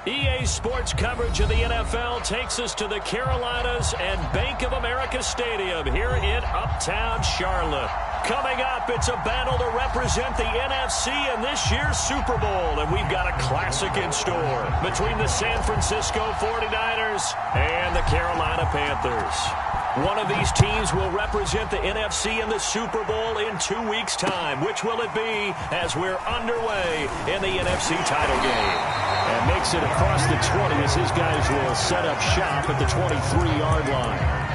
EA Sports coverage of the NFL takes us to the Carolinas and Bank of America Stadium here in Uptown Charlotte. Coming up, it's a battle to represent the NFC in this year's Super Bowl, and we've got a classic in store between the San Francisco 49ers and the Carolina Panthers. One of these teams will represent the NFC in the Super Bowl in 2 weeks' time. Which will it be as we're underway in the NFC title game? And makes it across the 20 as his guys will set up shop at the 23-yard line.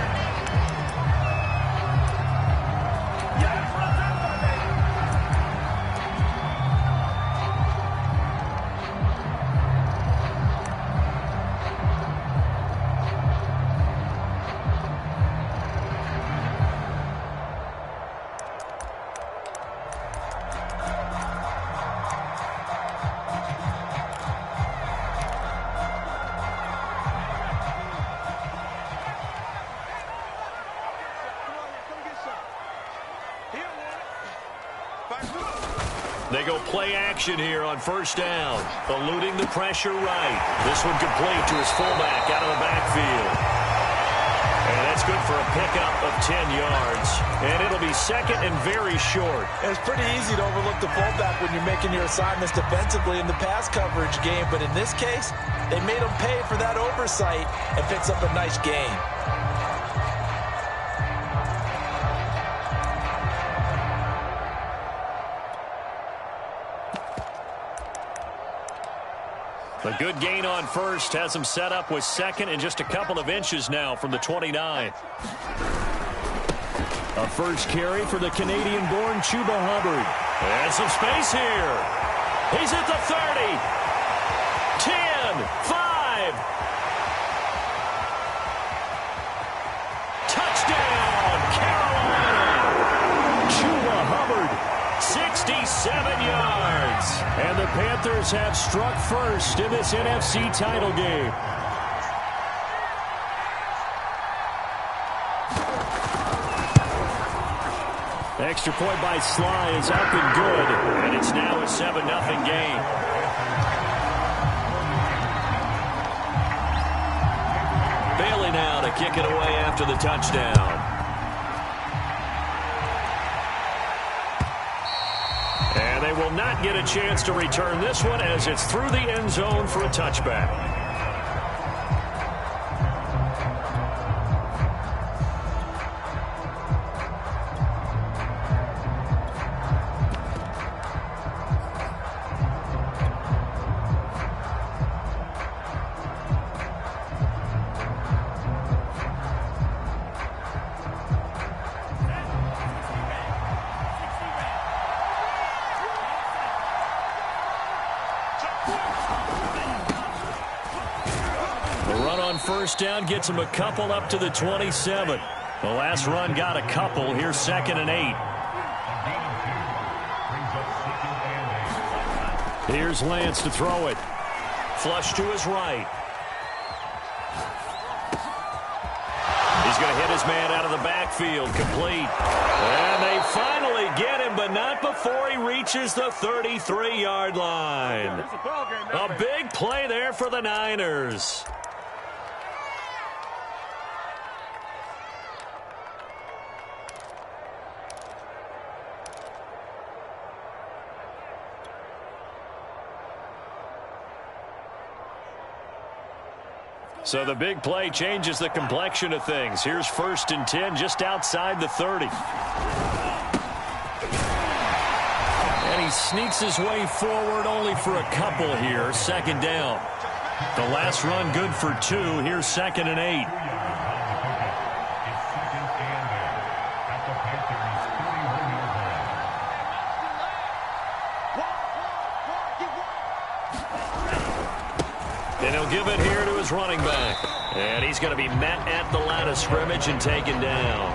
They go play action here on first down, eluding the pressure right. This one complete to his fullback out of the backfield. And that's good for a pickup of 10 yards. And it'll be second and very short. It's pretty easy to overlook the fullback when you're making your assignments defensively in the pass coverage game. But in this case, they made him pay for that oversight and picks up a nice gain. A good gain on first has him set up with second and just a couple of inches now from the 29. A first carry for the Canadian-born Chuba Hubbard. And some space here. He's at the 30. 10, 5. Touchdown, Carolina. Chuba Hubbard, 67 yards. And the Panthers have struck first in this NFC title game. Extra point by Sly is up and good. And it's now a 7-0 game. Bailey now to kick it away after the touchdown. And they will not get a chance to return this one as it's through the end zone for a touchback. First down gets him a couple up to the 27. The last run got a couple. Here's 2nd and 8. Here's Lance to throw it. Flush to his right. He's going to hit his man out of the backfield. Complete. And they finally get him, but not before he reaches the 33-yard line. A big play there for the Niners. So the big play changes the complexion of things. Here's 1st and 10 just outside the 30. And he sneaks his way forward only for a couple here. 2nd down. The last run good for 2. Here's 2nd and 8. And he'll give it here to his running back. And he's going to be met at the line of scrimmage and taken down.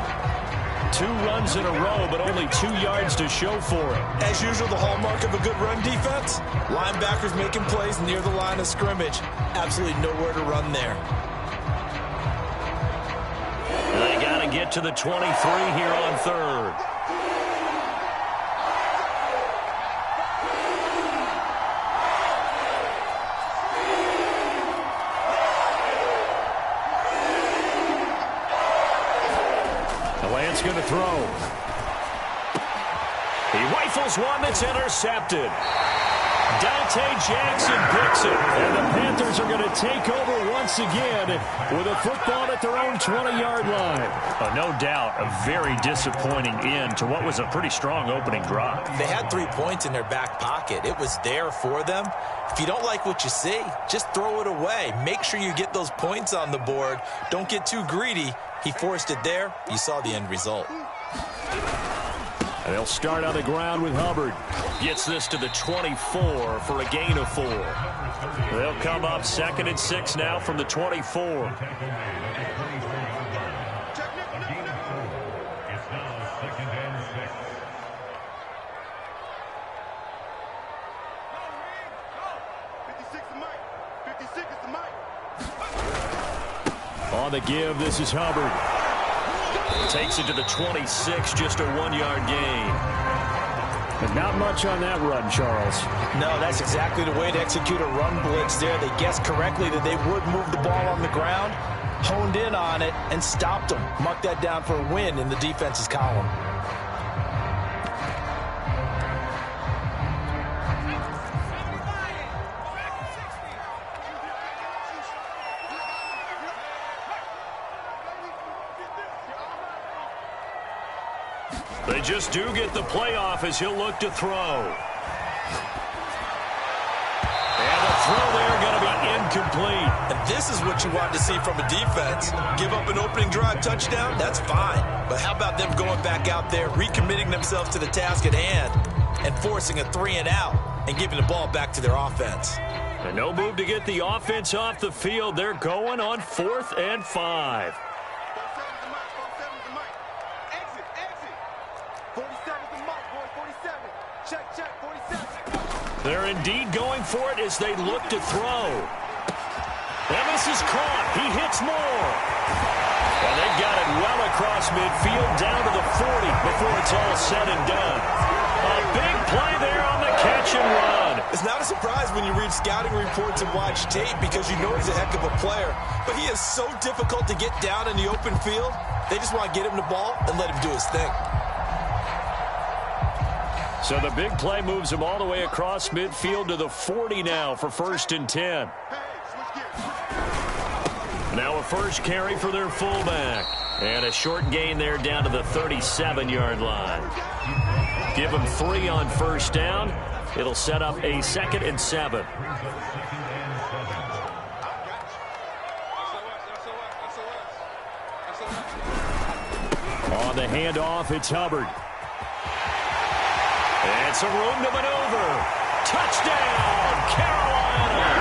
2 runs in a row, but only 2 yards to show for it. As usual, the hallmark of a good run defense, linebackers making plays near the line of scrimmage. Absolutely nowhere to run there. They got to get to the 23 here on 3rd. Bryant's going to throw. He rifles one that's intercepted. Dante Jackson picks it. And the Panthers are going to take over once again with a football at their own 20-yard line. No doubt a very disappointing end to what was a pretty strong opening drive. They had 3 points in their back pocket. It was there for them. If you don't like what you see, just throw it away. Make sure you get those points on the board. Don't get too greedy. He forced it there. You saw the end result. And they'll start on the ground with Hubbard. Gets this to the 24 for a gain of 4. They'll come up 2nd and 6 now from the 24. On the give, this is Hubbard. Takes it to the 26, just a 1-yard gain. But not much on that run, Charles. No, that's exactly the way to execute a run blitz there. They guessed correctly that they would move the ball on the ground, honed in on it, and stopped them. Mark that down for a win in the defense's column. They just do get the playoff as he'll look to throw. And the throw there going to be incomplete. And this is what you want to see from a defense. Give up an opening drive touchdown, that's fine. But how about them going back out there, recommitting themselves to the task at hand, and forcing a 3-and-out and giving the ball back to their offense. And no move to get the offense off the field. They're going on 4th and 5. They're indeed going for it as they look to throw. And this is caught. He hits more. And they've got it well across midfield down to the 40 before it's all said and done. A big play there on the catch and run. It's not a surprise when you read scouting reports and watch tape because you know he's a heck of a player. But he is so difficult to get down in the open field. They just want to get him the ball and let him do his thing. So the big play moves him all the way across midfield to the 40 now for 1st and 10. Now a first carry for their fullback. And a short gain there down to the 37-yard line. Give him 3 on 1st down. It'll set up a 2nd and 7. On the handoff, it's Hubbard. And some room to maneuver. Touchdown, Carolina!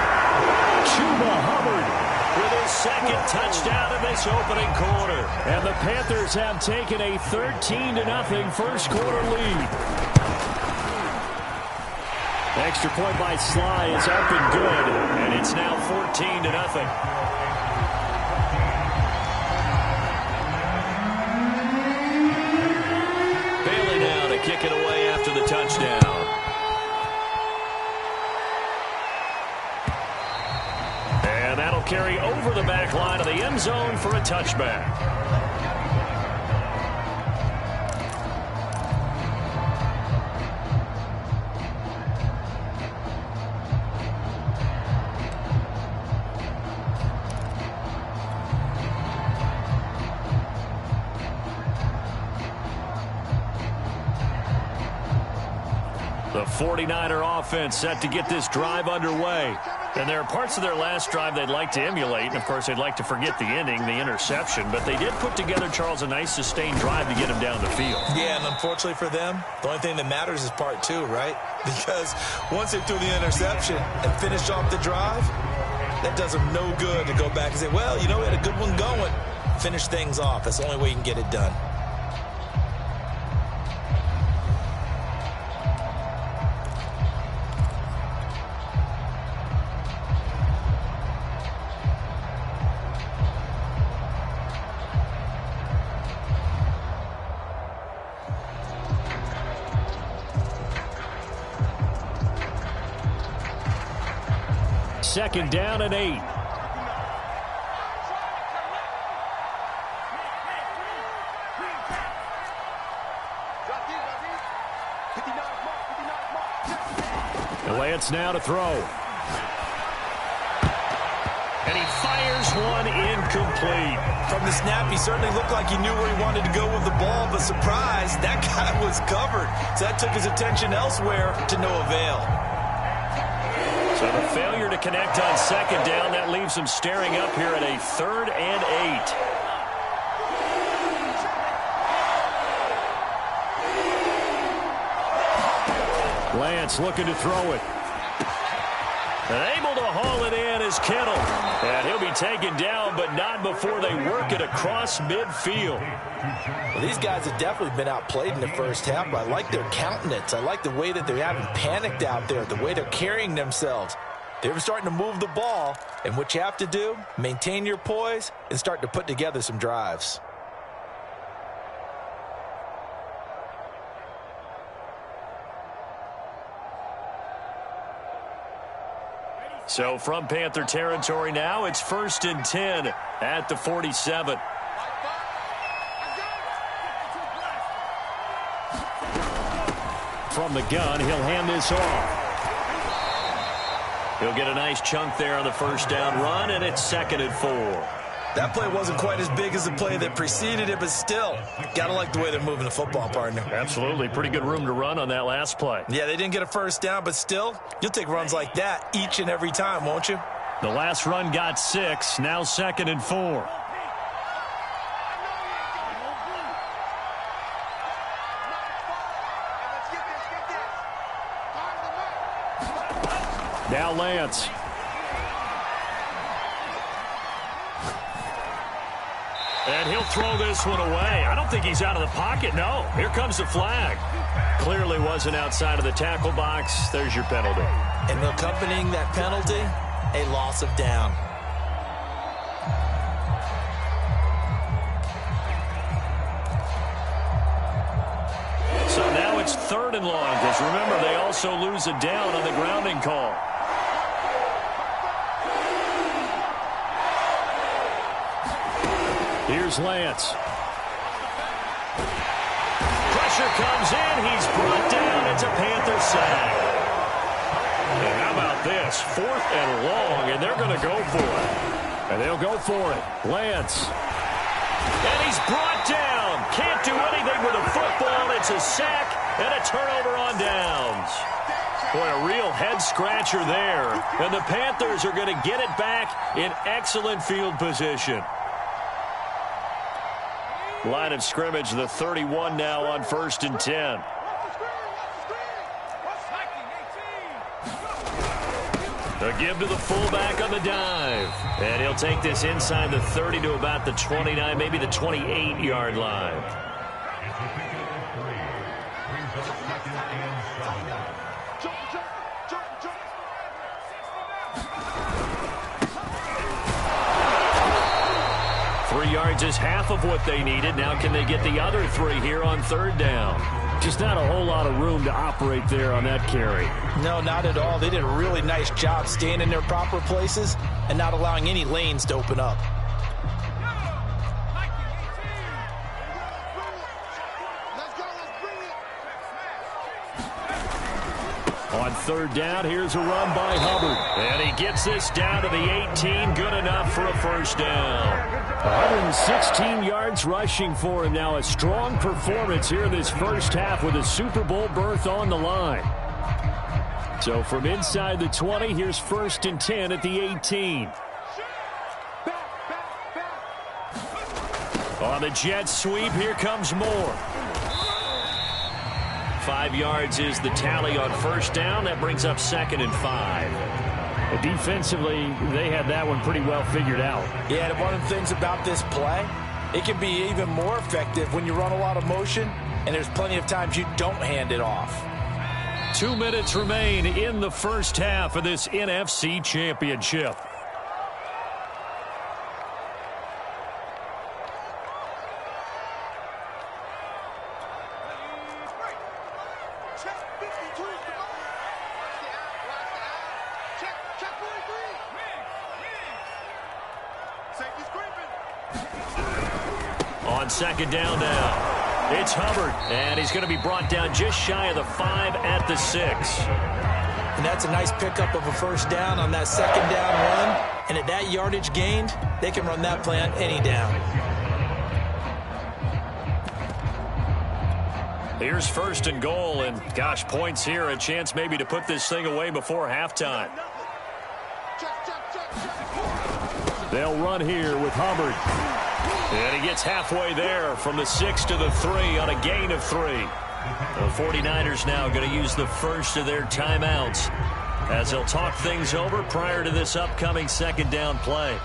Chuba Hubbard with his 2nd touchdown in this opening quarter. And the Panthers have taken a 13-0 first quarter lead. Extra point by Sly is up and good. And it's now 14-0. Kick it away after the touchdown. And that'll carry over the back line of the end zone for a touchback. The 49er offense set to get this drive underway. And there are parts of their last drive they'd like to emulate. And, of course, they'd like to forget the ending, the interception. But they did put together, Charles, a nice sustained drive to get him down the field. Yeah, and unfortunately for them, the only thing that matters is part 2, right? Because once they threw the interception and finished off the drive, that does them no good to go back and say, well, you know, we had a good one going. Finish things off. That's the only way you can get it done. Second down and 8. Lance now to throw. And he fires one incomplete. From the snap, he certainly looked like he knew where he wanted to go with the ball, but surprise, that guy was covered. So that took his attention elsewhere to no avail. So the failure to connect on second down, that leaves him staring up here at a 3rd and 8. Lance looking to throw it. And able to haul it in is Kittle. And he'll be taken down, but not before they work it across midfield. Well, these guys have definitely been outplayed in the first half, but I like their countenance. I like the way that they haven't panicked out there, the way they're carrying themselves. They're starting to move the ball, and what you have to do, maintain your poise and start to put together some drives. So from Panther territory now, it's 1st and 10 at the 47. From the gun, he'll hand this off. He'll get a nice chunk there on the first down run, and it's 2nd and 4. That play wasn't quite as big as the play that preceded it, but still, gotta like the way they're moving the football, partner. Absolutely. Pretty good room to run on that last play. Yeah, they didn't get a first down, but still, you'll take runs like that each and every time, won't you? The last run got 6, now 2nd and 4. Now Lance. And he'll throw this one away. I don't think he's out of the pocket, no. Here comes the flag. Clearly wasn't outside of the tackle box. There's your penalty. And accompanying that penalty, a loss of down. So now it's 3rd and long, because remember, they also lose a down on the grounding call. Here's Lance. Pressure comes in. He's brought down. It's a Panther sack. And how about this? 4th and long, and they're going to go for it. And they'll go for it. Lance. And he's brought down. Can't do anything with a football. It's a sack and a turnover on downs. Boy, a real head-scratcher there. And the Panthers are going to get it back in excellent field position. Line of scrimmage, the 31 now on 1st and 10. A give to the fullback on the dive. And he'll take this inside the 30 to about the 29, maybe the 28-yard line. Yards is half of what they needed. Now can they get the other 3 here on 3rd down? Just not a whole lot of room to operate there on that carry. No, not at all. They did a really nice job staying in their proper places and not allowing any lanes to open up. On 3rd down, here's a run by Hubbard. And he gets this down to the 18. Good enough for a first down. 116 yards rushing for him now. A strong performance here in this first half with a Super Bowl berth on the line. So from inside the 20, here's 1st and 10 at the 18. On the jet sweep, here comes more. 5 yards is the tally on first down. That brings up 2nd and 5. Defensively, they had that one pretty well figured out. Yeah, and one of the things about this play, it can be even more effective when you run a lot of motion, and there's plenty of times you don't hand it off. 2 minutes remain in the first half of this NFC Championship. On 2nd down now, it's Hubbard, and he's going to be brought down just shy of the 5 at the 6. And that's a nice pickup of a first down on that second down run. And at that yardage gained, they can run that play on any down. Here's first and goal, and gosh, points here, a chance maybe to put this thing away before halftime. They'll run here with Hubbard. And he gets halfway there from the 6 to the 3 on a gain of 3. The 49ers now going to use the first of their timeouts as they'll talk things over prior to this upcoming second down play.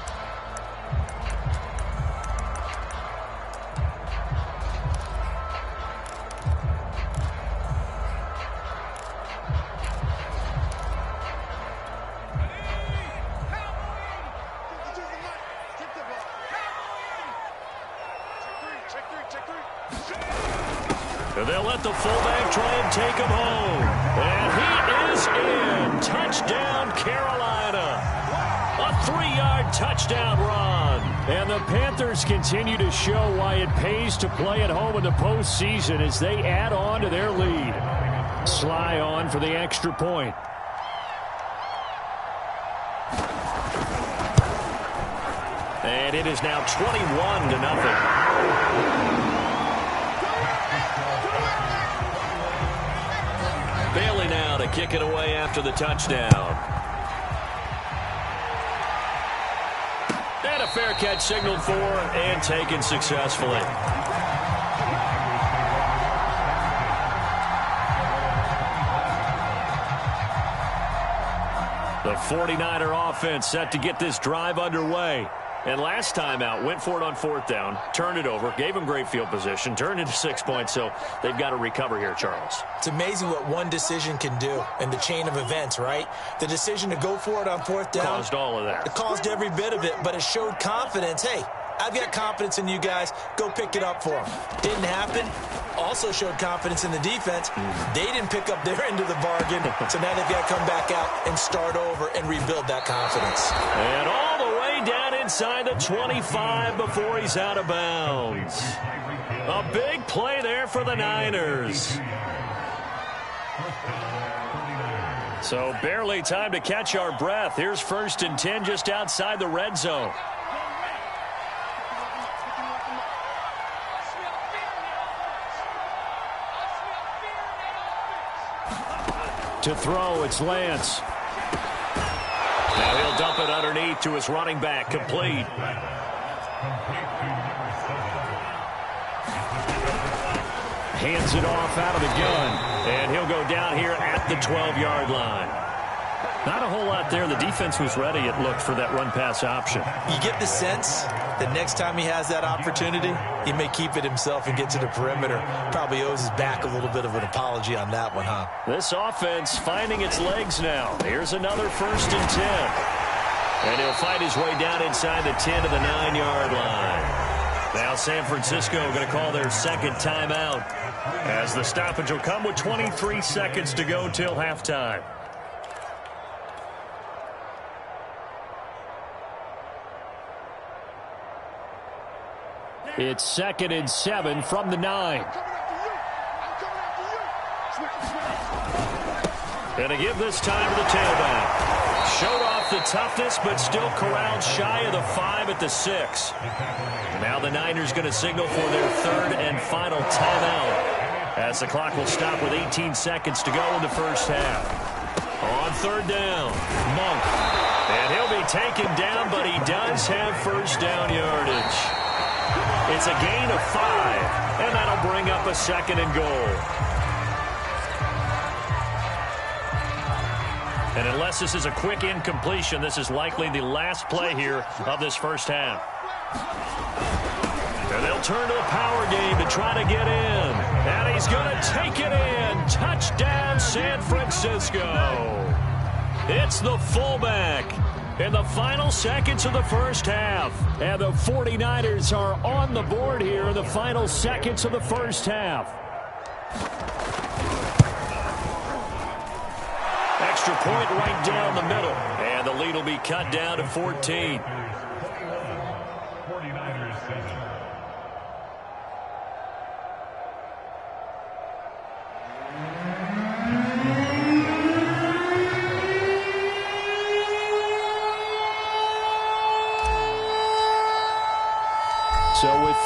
They'll let the fullback try and take him home. And he is in. Touchdown, Carolina. A 3-yard touchdown run. And the Panthers continue to show why it pays to play at home in the postseason as they add on to their lead. Sly on for the extra point. And it is now 21-0. Bailey now to kick it away after the touchdown. And a fair catch signaled for and taken successfully. The 49er offense set to get this drive underway. And last time out, went for it on fourth down, turned it over, gave them great field position, turned into 6 points, so they've got to recover here, Charles. It's amazing what one decision can do in the chain of events, right? The decision to go for it on fourth down caused all of that. It caused every bit of it, but it showed confidence. Hey, I've got confidence in you guys. Go pick it up for them. Didn't happen. Also showed confidence in the defense. They didn't pick up their end of the bargain, so now they've got to come back out and start over and rebuild that confidence. And all the way down inside the 25 before he's out of bounds. A big play there for the Niners. So barely time to catch our breath. Here's first and 10 just outside the red zone. To throw, it's Lance. Now he'll dump it underneath to his running back, complete. Hands it off out of the gun, and he'll go down here at the 12-yard line. Not a whole lot there. The defense was ready, it looked, for that run-pass option. You get the sense that next time he has that opportunity, he may keep it himself and get to the perimeter. Probably owes his back a little bit of an apology on that one, huh? This offense finding its legs now. Here's another first and 10. And he'll find his way down inside the 10 to the 9-yard line. Now San Francisco going to call their second timeout as the stoppage will come with 23 seconds to go till halftime. It's 2nd and 7 from the 9. And to give this time to the tailback. Showed off the toughness, but still corralled shy of the 5 at the 6. Now the Niners going to signal for their third and final timeout as the clock will stop with 18 seconds to go in the first half. On third down, Monk. And he'll be taken down, but he does have first down yardage. It's a gain of 5, and that'll bring up a 2nd and goal. And unless this is a quick incompletion, this is likely the last play here of this first half. And they'll turn to the power game to try to get in. And he's going to take it in. Touchdown, San Francisco. It's the fullback in the final seconds of the first half. And the 49ers are on the board here in the final seconds of the first half. Extra point right down the middle. And the lead will be cut down to 14. 49ers 7.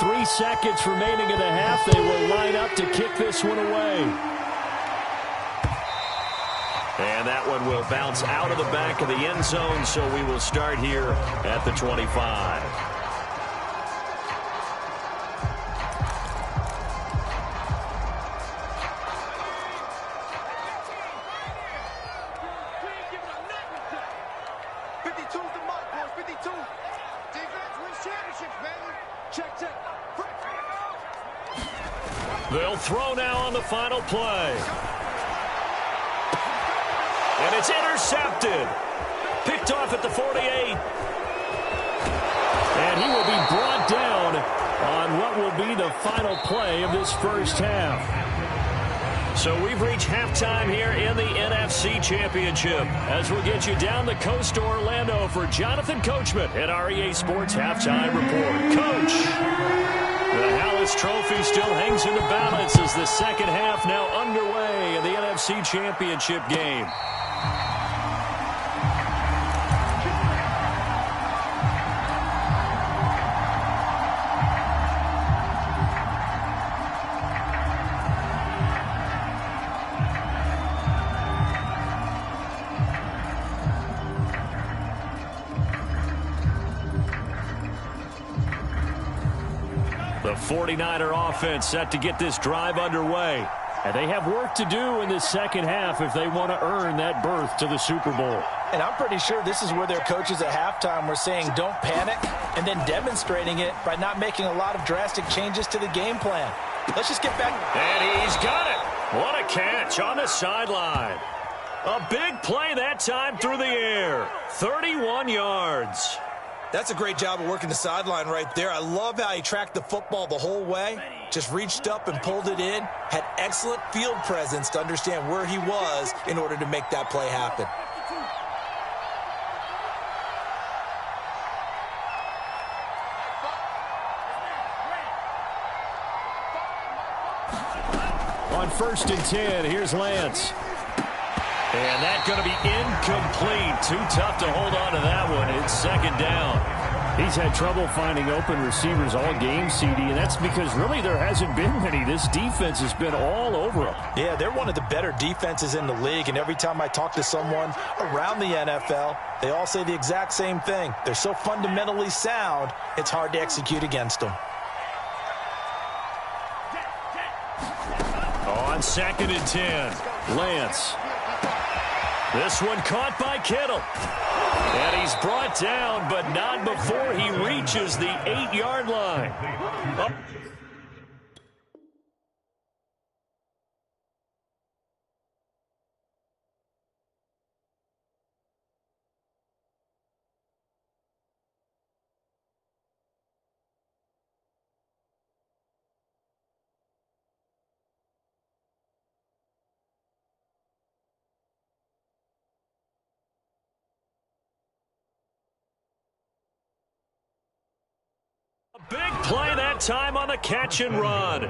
3 seconds remaining in the half. They will line up to kick this one away. And that one will bounce out of the back of the end zone, so we will start here at the 25. They'll throw now on the final play. And it's intercepted. Picked off at the 48. And he will be brought down on what will be the final play of this first half. So we've reached halftime here in the NFC Championship as we'll get you down the coast to Orlando for Jonathan Coachman at our EA Sports Halftime Report. Coach, the Hallis Trophy still hangs in the balance as the second half now underway in the NFC Championship game. The 49er offense set to get this drive underway. And they have work to do in this second half if they want to earn that berth to the Super Bowl. And I'm pretty sure this is where their coaches at halftime were saying don't panic, and then demonstrating it by not making a lot of drastic changes to the game plan. Let's just get back. And he's got it. What a catch on the sideline. A big play that time through the air. 31 yards. That's a great job of working the sideline right there. I love how he tracked the football the whole way. Just reached up and pulled it in. Had excellent field presence to understand where he was in order to make that play happen. On 1st and 10, here's Lance. And that's going to be incomplete. Too tough to hold on to that one. It's second down. He's had trouble finding open receivers all game, CD, and that's because really there hasn't been many. This defense has been all over them. Yeah, they're one of the better defenses in the league, and every time I talk to someone around the NFL, they all say the exact same thing. They're so fundamentally sound, it's hard to execute against them. On 2nd and 10, Lance. This one caught by Kittle. And he's brought down, but not before he reaches the 8-yard line. Oh. Big play that time on the catch and run.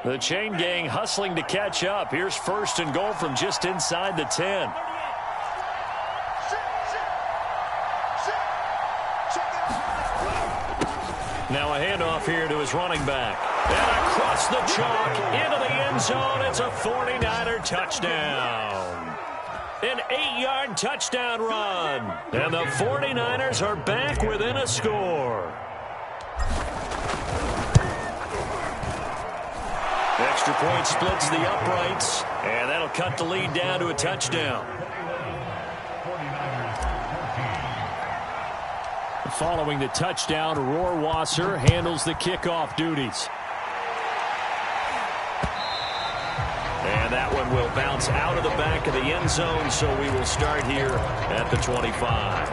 The chain gang hustling to catch up. Here's 1st and goal from just inside the 10. Now a handoff here to his running back. And across the chalk into the end zone. It's a 49er touchdown. An 8-yard touchdown run. And the 49ers are back within a score. Extra point splits the uprights. And that'll cut the lead down to a touchdown. Following the touchdown, Rohrwasser handles the kickoff duties. And that one will bounce out of the back of the end zone, so we will start here at the 25.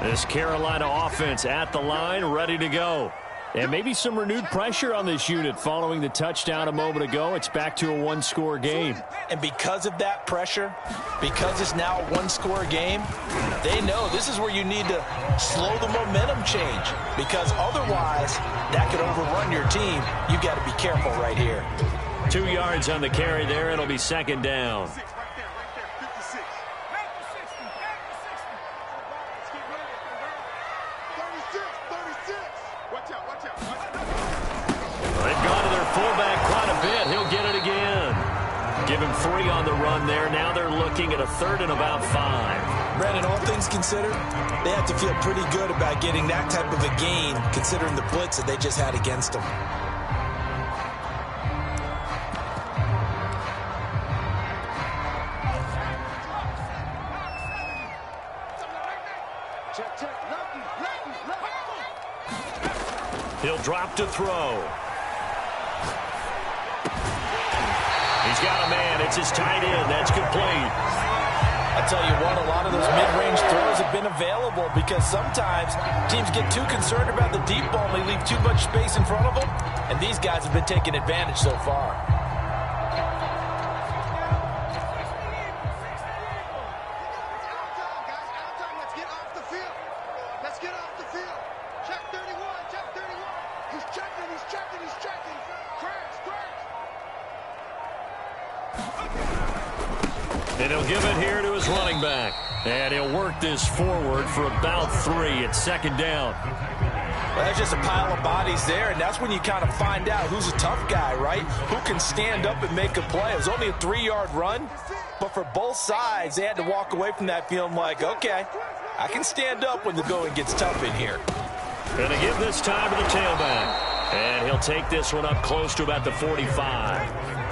This Carolina offense at the line, ready to go. And maybe some renewed pressure on this unit following the touchdown a moment ago. It's back to a one-score game. And because of that pressure, because it's now a one-score game, they know this is where you need to slow the momentum change, because otherwise that could overrun your team. You've got to be careful right here. 2 yards on the carry there. It'll be second down. They've gone to their fullback quite a bit. He'll get it again. Give him 3 on the run there. Now they're looking at a 3rd and about 5. Brandon, all things considered, they have to feel pretty good about getting that type of a gain, considering the blitz that they just had against them. He'll drop to throw. He's got a man. It's his tight end. That's complete. I tell you what, a lot of those mid-range throws have been available because sometimes teams get too concerned about the deep ball and they leave too much space in front of them, and these guys have been taking advantage so far. And he'll give it here to his running back. And he'll work this forward for about 3. It's second down. Well, there's just a pile of bodies there, and that's when you kind of find out who's a tough guy, right? Who can stand up and make a play. It was only a 3-yard run, but for both sides, they had to walk away from that feeling like, okay, I can stand up when the going gets tough in here. Going to give this time to the tailback. And he'll take this one up close to about the 45.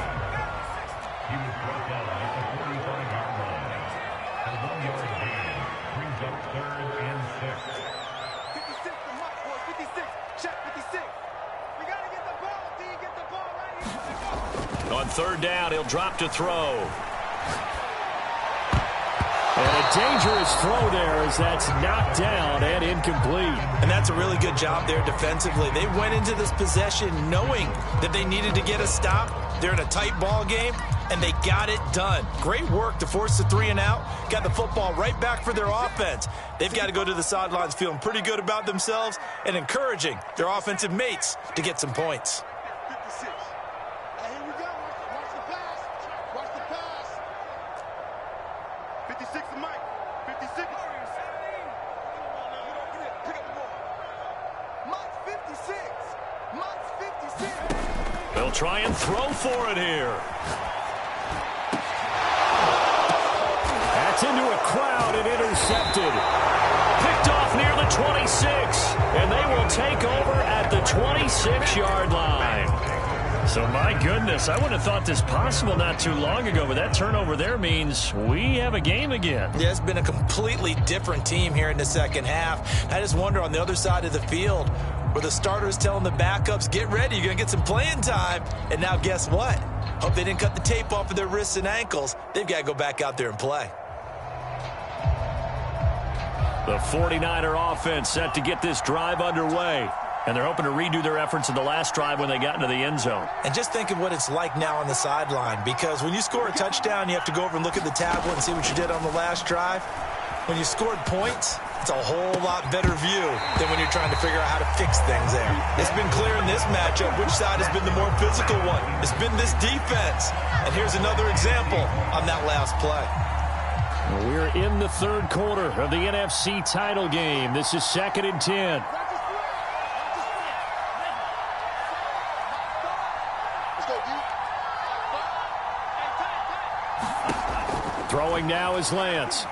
On 3rd down, he'll drop to throw. And a dangerous throw there as that's knocked down and incomplete. And that's a really good job there defensively. They went into this possession knowing that they needed to get a stop. They're in a tight ball game, and they got it done. Great work to force the 3 and out. Got the football right back for their offense. They've got to go to the sidelines feeling pretty good about themselves and encouraging their offensive mates to get some points. They'll try and throw for it here. That's into a crowd and intercepted. Picked off near the 26. And they will take over at the 26-yard line. So, my goodness, I wouldn't have thought this possible not too long ago, but that turnover there means we have a game again. Yeah, it's been a completely different team here in the second half. I just wonder on the other side of the field where the starters telling the backups, get ready, you're going to get some playing time. And now guess what? Hope they didn't cut the tape off of their wrists and ankles. They've got to go back out there and play. The 49er offense set to get this drive underway. And they're hoping to redo their efforts in the last drive when they got into the end zone. And just think of what it's like now on the sideline, because when you score a touchdown, you have to go over and look at the tablet and see what you did on the last drive. When you scored points, it's a whole lot better view than when you're trying to figure out how to fix things there. It's been clear in this matchup which side has been the more physical one. It's been this defense. And here's another example on that last play. We're in the 3rd quarter of the NFC title game. This is 2nd and 10. Throwing now is Lance.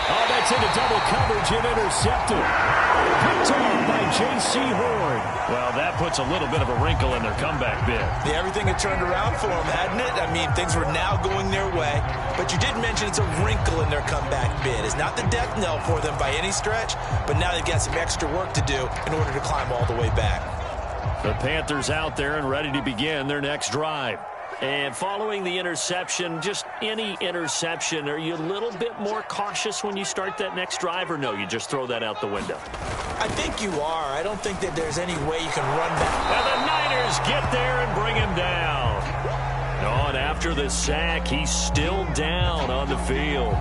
Oh, that's into double coverage and intercepted. Picked off by J.C. Horn. Well, that puts a little bit of a wrinkle in their comeback bid. Yeah, everything had turned around for them, hadn't it? I mean, things were now going their way. But you did mention it's a wrinkle in their comeback bid. It's not the death knell for them by any stretch, but now they've got some extra work to do in order to climb all the way back. The Panthers out there and ready to begin their next drive. And following the interception, just any interception, are you a little bit more cautious when you start that next drive, or no, you just throw that out the window? I think you are. I don't think that there's any way you can run that. And the Niners get there and bring him down. Oh, and after the sack, he's still down on the field.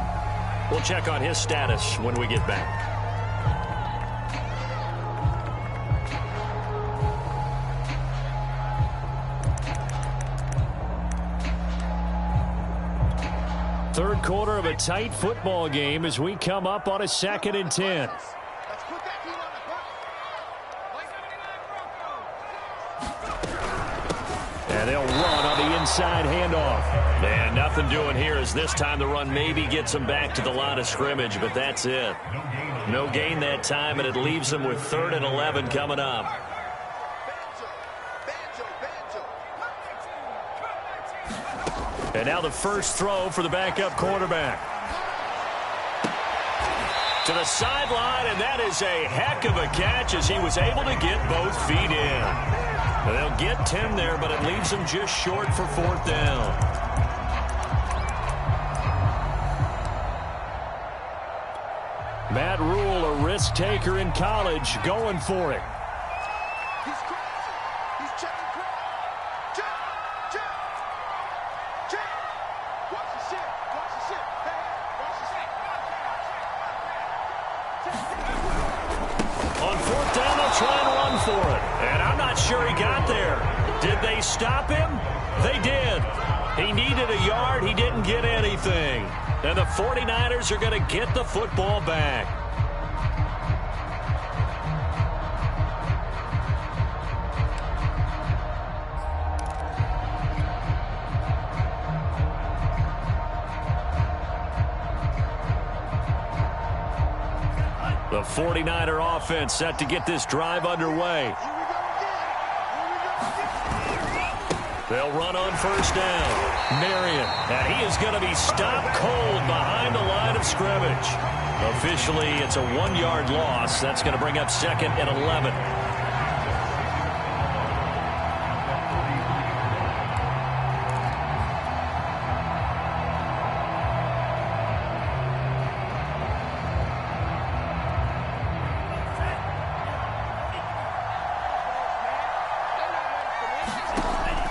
We'll check on his status when we get back. Third quarter of a tight football game as we come up on a 2nd and 10. And they'll run on the inside handoff. And nothing doing here as this time the run maybe gets them back to the line of scrimmage, but that's it. No gain that time, and it leaves them with 3rd and 11 coming up. And now the first throw for the backup quarterback. To the sideline, and that is a heck of a catch as he was able to get both feet in. And they'll get 10 there, but it leaves them just short for 4th down. Matt Rule, a risk taker in college, going for it. Sure he got there. Did they stop him? They did. He needed a yard. He didn't get anything. And the 49ers are going to get the football back. The 49er offense set to get this drive underway. They'll run on first down. Marion, and he is going to be stopped cold behind the line of scrimmage. Officially, it's a 1-yard loss. That's going to bring up 2nd and 11.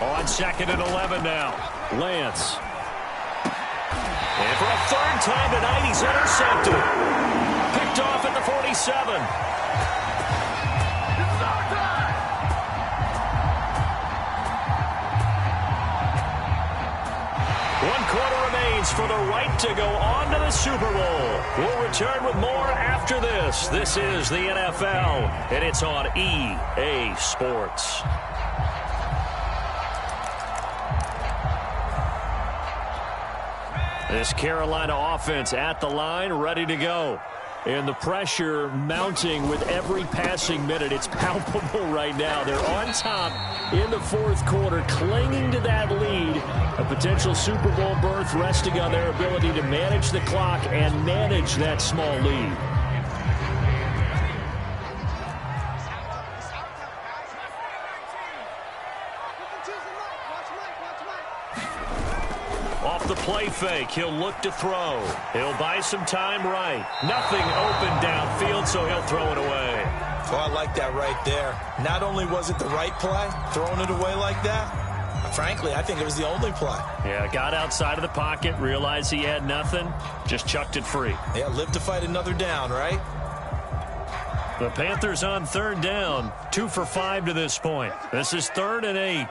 On 2nd and 11 now. Lance. And for a 3rd time tonight, he's intercepted. Picked off at the 47. One quarter remains for the right to go on to the Super Bowl. We'll return with more after this. This is the NFL, and it's on EA Sports. This Carolina offense at the line, ready to go. And the pressure mounting with every passing minute. It's palpable right now. They're on top in the 4th quarter, clinging to that lead. A potential Super Bowl berth resting on their ability to manage the clock and manage that small lead. The play fake. He'll look to throw. He'll buy some time right. Nothing open downfield, so he'll throw it away. Oh, I like that right there. Not only was it the right play, throwing it away like that, frankly, I think it was the only play. Yeah, got outside of the pocket, realized he had nothing, just chucked it free. Yeah, live to fight another down, right? The Panthers on 3rd down, 2 for 5 to this point. This is 3rd and 8.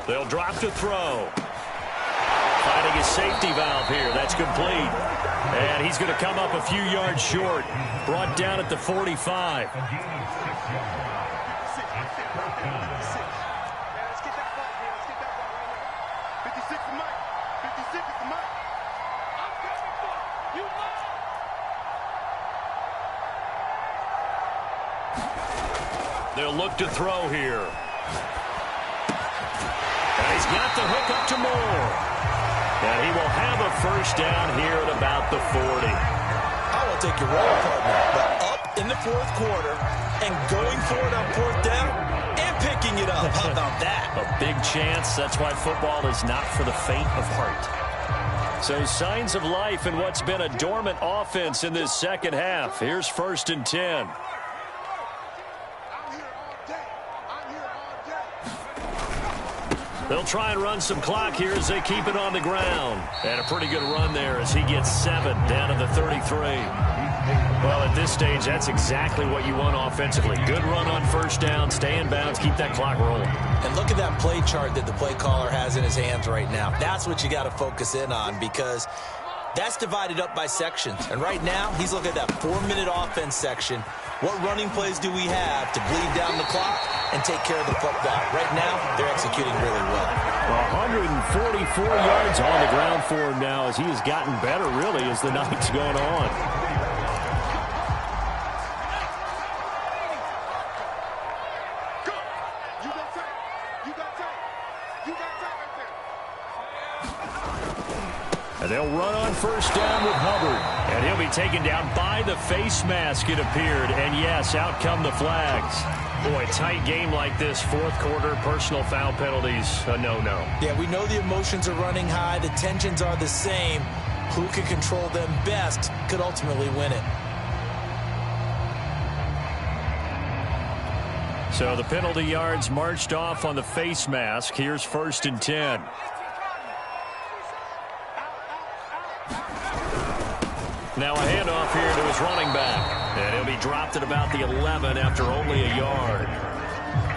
They'll drop to throw. Finding his safety valve here. That's complete. And he's going to come up a few yards short. Brought down at the 45. They'll look to throw here. And he's got the hook up to Moore. And he will have a first down here at about the 40. take your role, partner. But up in the fourth quarter and going for it on fourth down and picking it up. How about that? A big chance. That's why football is not for the faint of heart. So signs of life in what's been a dormant offense in this second half. Here's 1st and 10. They'll try and run some clock here as they keep it on the ground. And a pretty good run there as he gets 7 down to the 33. Well, at this stage, that's exactly what you want offensively. Good run on first down, stay in bounds, keep that clock rolling. And look at that play chart that the play caller has in his hands right now. That's what you got to focus in on, because that's divided up by sections. And right now, he's looking at that 4-minute offense section. What running plays do we have to bleed down the clock and take care of the football? Right now, they're executing really well. 144 yards on the ground for him now as he has gotten better, really, as the night's going on. And they'll run on first down with Hubbard. And he'll be taken down by the face mask, it appeared. And yes, out come the flags. Boy, tight game like this, fourth quarter, personal foul penalties, a no-no. Yeah, we know the emotions are running high. The tensions are the same. Who can control them best could ultimately win it. So the penalty yards marched off on the face mask. Here's 1st and 10. Now a handoff here to his running back. And he'll be dropped at about the 11 after only a yard.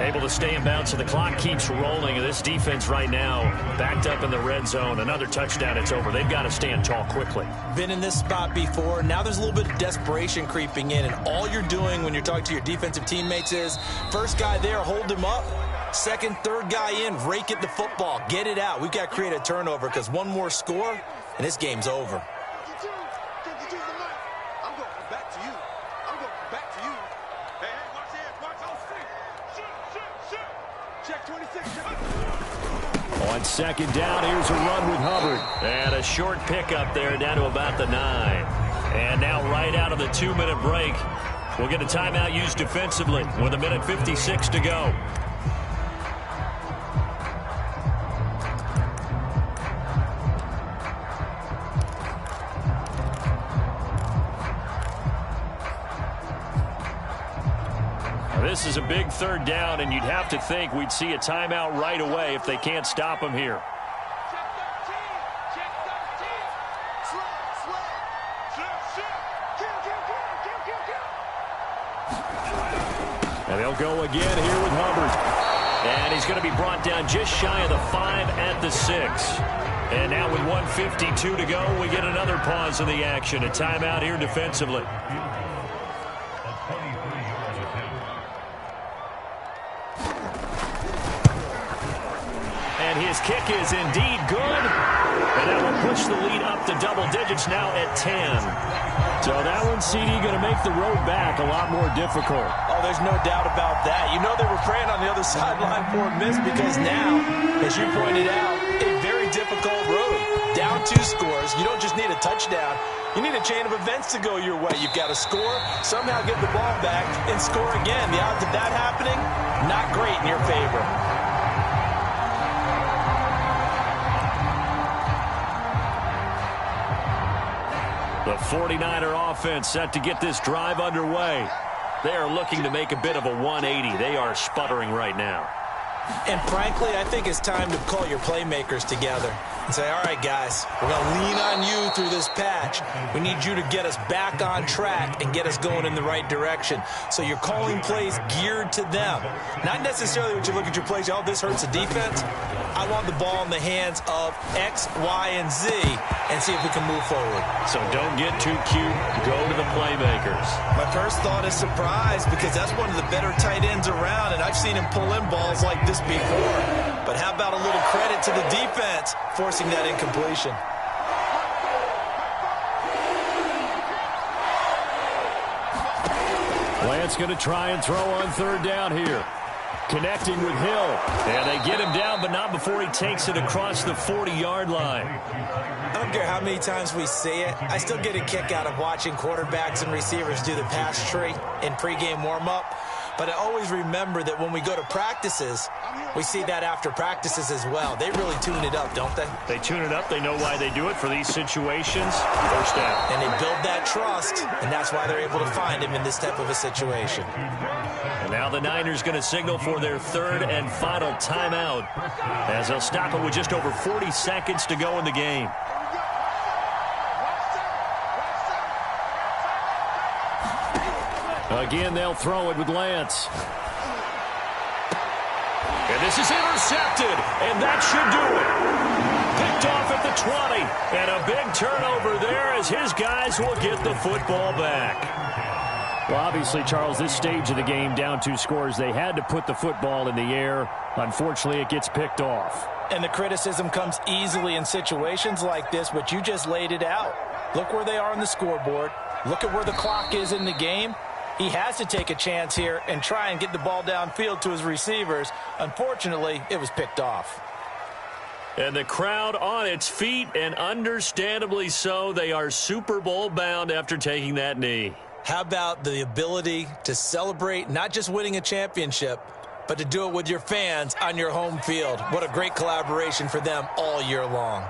Able to stay in bounds, so the clock keeps rolling. And this defense right now backed up in the red zone. Another touchdown, it's over. They've got to stand tall quickly. Been in this spot before. Now there's a little bit of desperation creeping in. And all you're doing when you're talking to your defensive teammates is, first guy there, hold him up. Second, third guy in, rake at the football. Get it out. We've got to create a turnover, because one more score, and this game's over. On second down, here's a run with Hubbard. And a short pickup there down to about the 9. And now right out of the 2-minute break, we'll get a timeout used defensively with 1:56 to go. This is a big third down, and you'd have to think we'd see a timeout right away if they can't stop him here. And they'll go again here with Hubbard. And he's going to be brought down just shy of the 5 at the 6. And now with 1:52 to go, we get another pause in the action. A timeout here defensively. His kick is indeed good. And that will push the lead up to double digits now at 10. So that one, CD, going to make the road back a lot more difficult. Oh, there's no doubt about that. You know they were praying on the other sideline for a miss, because now, as you pointed out, a very difficult road. Down 2 scores. You don't just need a touchdown. You need a chain of events to go your way. You've got to score, somehow get the ball back, and score again. The odds of that happening, not great in your favor. The 49er offense set to get this drive underway. They are looking to make a bit of a 180. They are sputtering right now. And frankly, I think it's time to call your playmakers together and say, all right, guys, we're going to lean on you through this patch. We need you to get us back on track and get us going in the right direction. So you're calling plays geared to them. Not necessarily when you look at your plays, oh, this hurts the defense. I want the ball in the hands of X, Y, and Z and see if we can move forward. So don't get too cute. Go to the playmakers. My first thought is surprise, because that's one of the better tight ends around, and I've seen him pull in balls like this before. But how about a little credit to the defense forcing that incompletion? Lance going to try and throw on third down here. Connecting with Hill. And they get him down, but not before he takes it across the 40-yard line. I don't care how many times we see it. I still get a kick out of watching quarterbacks and receivers do the pass tree in pregame warm-up. But I always remember that when we go to practices, we see that after practices as well. They really tune it up, don't they? They tune it up. They know why they do it for these situations. First down. And they build that trust, and that's why they're able to find him in this type of a situation. And now the Niners going to signal for their third and final timeout, as they'll stop it with just over 40 seconds to go in the game. Again, they'll throw it with Lance. And this is intercepted, and that should do it. Picked off at the 20, and a big turnover there as his guys will get the football back. Well, obviously, Charles, this stage of the game, down 2 scores, they had to put the football in the air. Unfortunately, it gets picked off. And the criticism comes easily in situations like this, but you just laid it out. Look where they are on the scoreboard. Look at where the clock is in the game. He has to take a chance here and try and get the ball downfield to his receivers. Unfortunately, it was picked off. And the crowd on its feet, and understandably so. They are Super Bowl bound after taking that knee. How about the ability to celebrate not just winning a championship, but to do it with your fans on your home field? What a great collaboration for them all year long.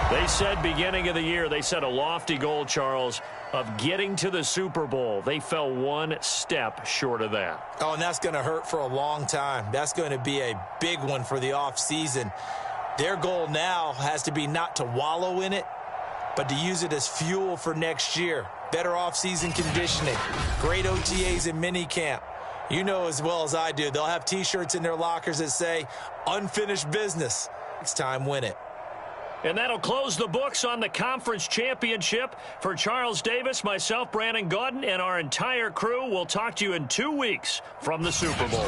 They said beginning of the year, they set a lofty goal, Charles, of getting to the Super Bowl. They fell one step short of that. Oh, and that's going to hurt for a long time. That's going to be a big one for the offseason. Their goal now has to be not to wallow in it, but to use it as fuel for next year. Better offseason conditioning, great OTAs and minicamp. You know as well as I do, they'll have T-shirts in their lockers that say, unfinished business. Next time, win it. And that'll close the books on the conference championship. For Charles Davis, myself, Brandon Gaudin, and our entire crew, we'll talk to you in 2 weeks from the Super Bowl.